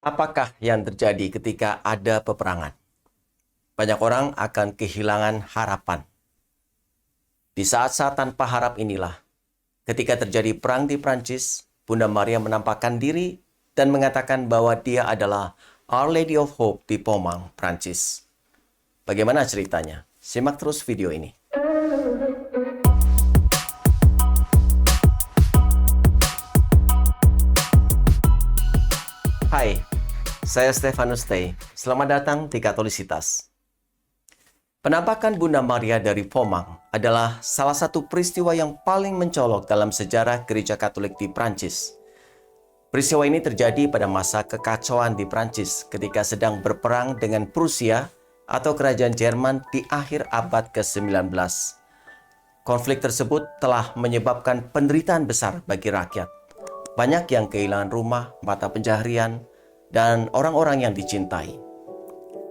Apakah yang terjadi ketika ada peperangan? Banyak orang akan kehilangan harapan. Di saat-saat tanpa harap inilah, ketika terjadi perang di Prancis, Bunda Maria menampakkan diri dan mengatakan bahwa dia adalah Our Lady of Hope di Pomang, Prancis. Bagaimana ceritanya? Simak terus video ini. Hai, saya Stefanus Tei. Selamat datang di Katolisitas. Penampakan Bunda Maria dari Pomang adalah salah satu peristiwa yang paling mencolok dalam sejarah Gereja Katolik di Prancis. Peristiwa ini terjadi pada masa kekacauan di Prancis ketika sedang berperang dengan Prusia atau Kerajaan Jerman di akhir abad ke-19. Konflik tersebut telah menyebabkan penderitaan besar bagi rakyat. Banyak yang kehilangan rumah, mata pencaharian, dan orang-orang yang dicintai.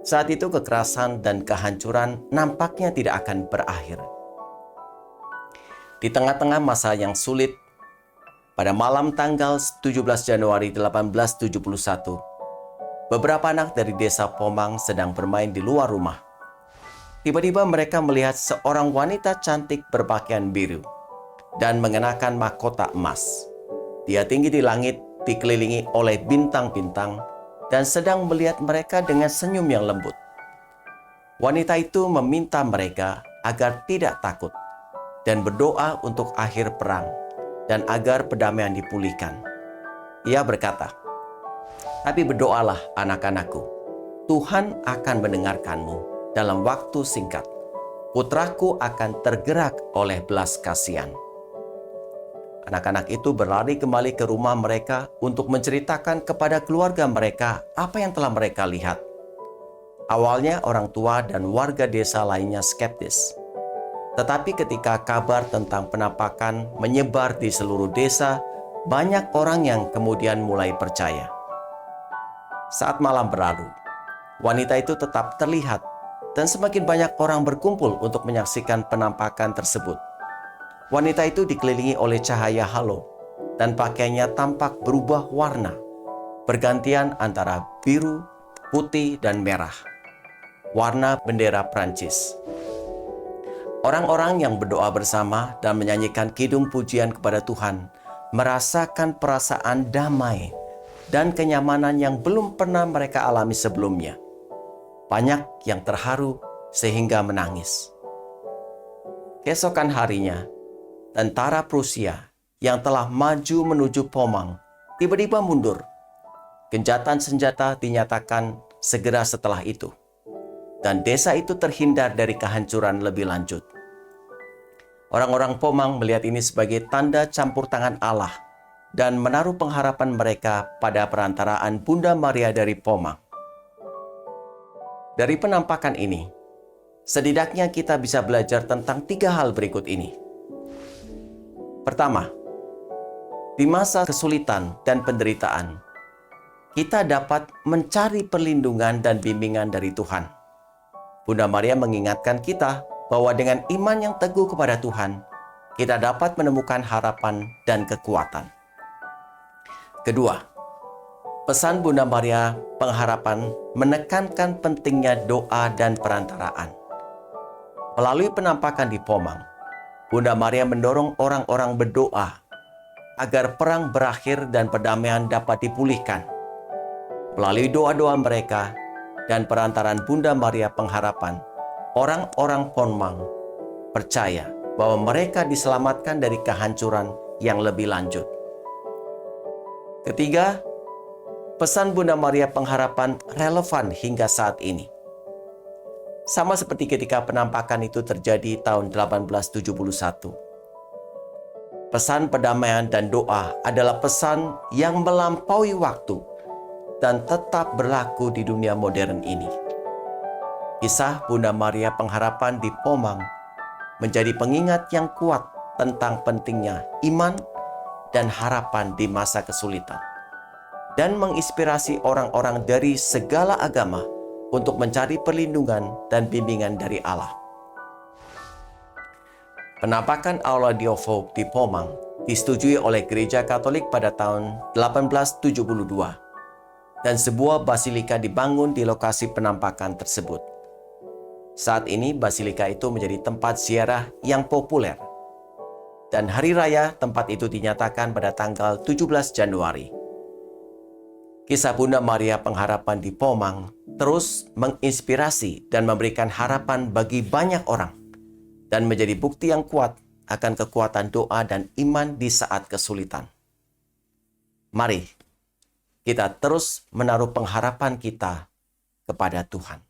Saat itu kekerasan dan kehancuran nampaknya tidak akan berakhir. Di tengah-tengah masa yang sulit, pada malam tanggal 17 Januari 1871, beberapa anak dari desa Pomang sedang bermain di luar rumah. Tiba-tiba mereka melihat seorang wanita cantik berpakaian biru dan mengenakan mahkota emas. Dia tinggi di langit, dikelilingi oleh bintang-bintang, dan sedang melihat mereka dengan senyum yang lembut. Wanita itu meminta mereka agar tidak takut dan berdoa untuk akhir perang dan agar perdamaian dipulihkan. Ia berkata, "Tapi berdoalah anak-anakku, Tuhan akan mendengarkanmu dalam waktu singkat. Putraku akan tergerak oleh belas kasihan." Anak-anak itu berlari kembali ke rumah mereka untuk menceritakan kepada keluarga mereka apa yang telah mereka lihat. Awalnya orang tua dan warga desa lainnya skeptis. Tetapi ketika kabar tentang penampakan menyebar di seluruh desa, banyak orang yang kemudian mulai percaya. Saat malam berlalu, wanita itu tetap terlihat dan semakin banyak orang berkumpul untuk menyaksikan penampakan tersebut. Wanita itu dikelilingi oleh cahaya halo dan pakaiannya tampak berubah warna, bergantian antara biru, putih, dan merah. Warna bendera Prancis. Orang-orang yang berdoa bersama dan menyanyikan kidung pujian kepada Tuhan merasakan perasaan damai dan kenyamanan yang belum pernah mereka alami sebelumnya. Banyak yang terharu sehingga menangis. Keesokan harinya, tentara Prusia yang telah maju menuju Pomang tiba-tiba mundur. Gencatan senjata dinyatakan segera setelah itu, dan desa itu terhindar dari kehancuran lebih lanjut. Orang-orang Pomang melihat ini sebagai tanda campur tangan Allah dan menaruh pengharapan mereka pada perantaraan Bunda Maria dari Pomang. Dari penampakan ini, setidaknya kita bisa belajar tentang 3 hal berikut ini. Pertama, di masa kesulitan dan penderitaan, kita dapat mencari perlindungan dan bimbingan dari Tuhan. Bunda Maria mengingatkan kita bahwa dengan iman yang teguh kepada Tuhan, kita dapat menemukan harapan dan kekuatan. Kedua, pesan Bunda Maria pengharapan menekankan pentingnya doa dan perantaraan. Melalui penampakan di Pomang, Bunda Maria mendorong orang-orang berdoa agar perang berakhir dan perdamaian dapat dipulihkan. Melalui doa-doa mereka dan perantaran Bunda Maria pengharapan, orang-orang Pomang percaya bahwa mereka diselamatkan dari kehancuran yang lebih lanjut. Ketiga, pesan Bunda Maria pengharapan relevan hingga saat ini. Sama seperti ketika penampakan itu terjadi tahun 1871. Pesan perdamaian dan doa adalah pesan yang melampaui waktu dan tetap berlaku di dunia modern ini. Kisah Bunda Maria pengharapan di Pomang menjadi pengingat yang kuat tentang pentingnya iman dan harapan di masa kesulitan, dan menginspirasi orang-orang dari segala agama untuk mencari perlindungan dan bimbingan dari Allah. Penampakan Our Lady of Hope di Pomang disetujui oleh Gereja Katolik pada tahun 1872. dan sebuah basilika dibangun di lokasi penampakan tersebut. Saat ini basilika itu menjadi tempat ziarah yang populer. Dan hari raya tempat itu dinyatakan pada tanggal 17 Januari. Kisah Bunda Maria Pengharapan di Pomang terus menginspirasi dan memberikan harapan bagi banyak orang dan menjadi bukti yang kuat akan kekuatan doa dan iman di saat kesulitan. Mari kita terus menaruh pengharapan kita kepada Tuhan.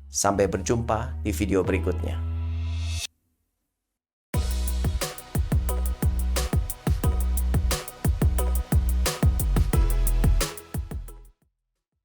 Sampai berjumpa di video berikutnya.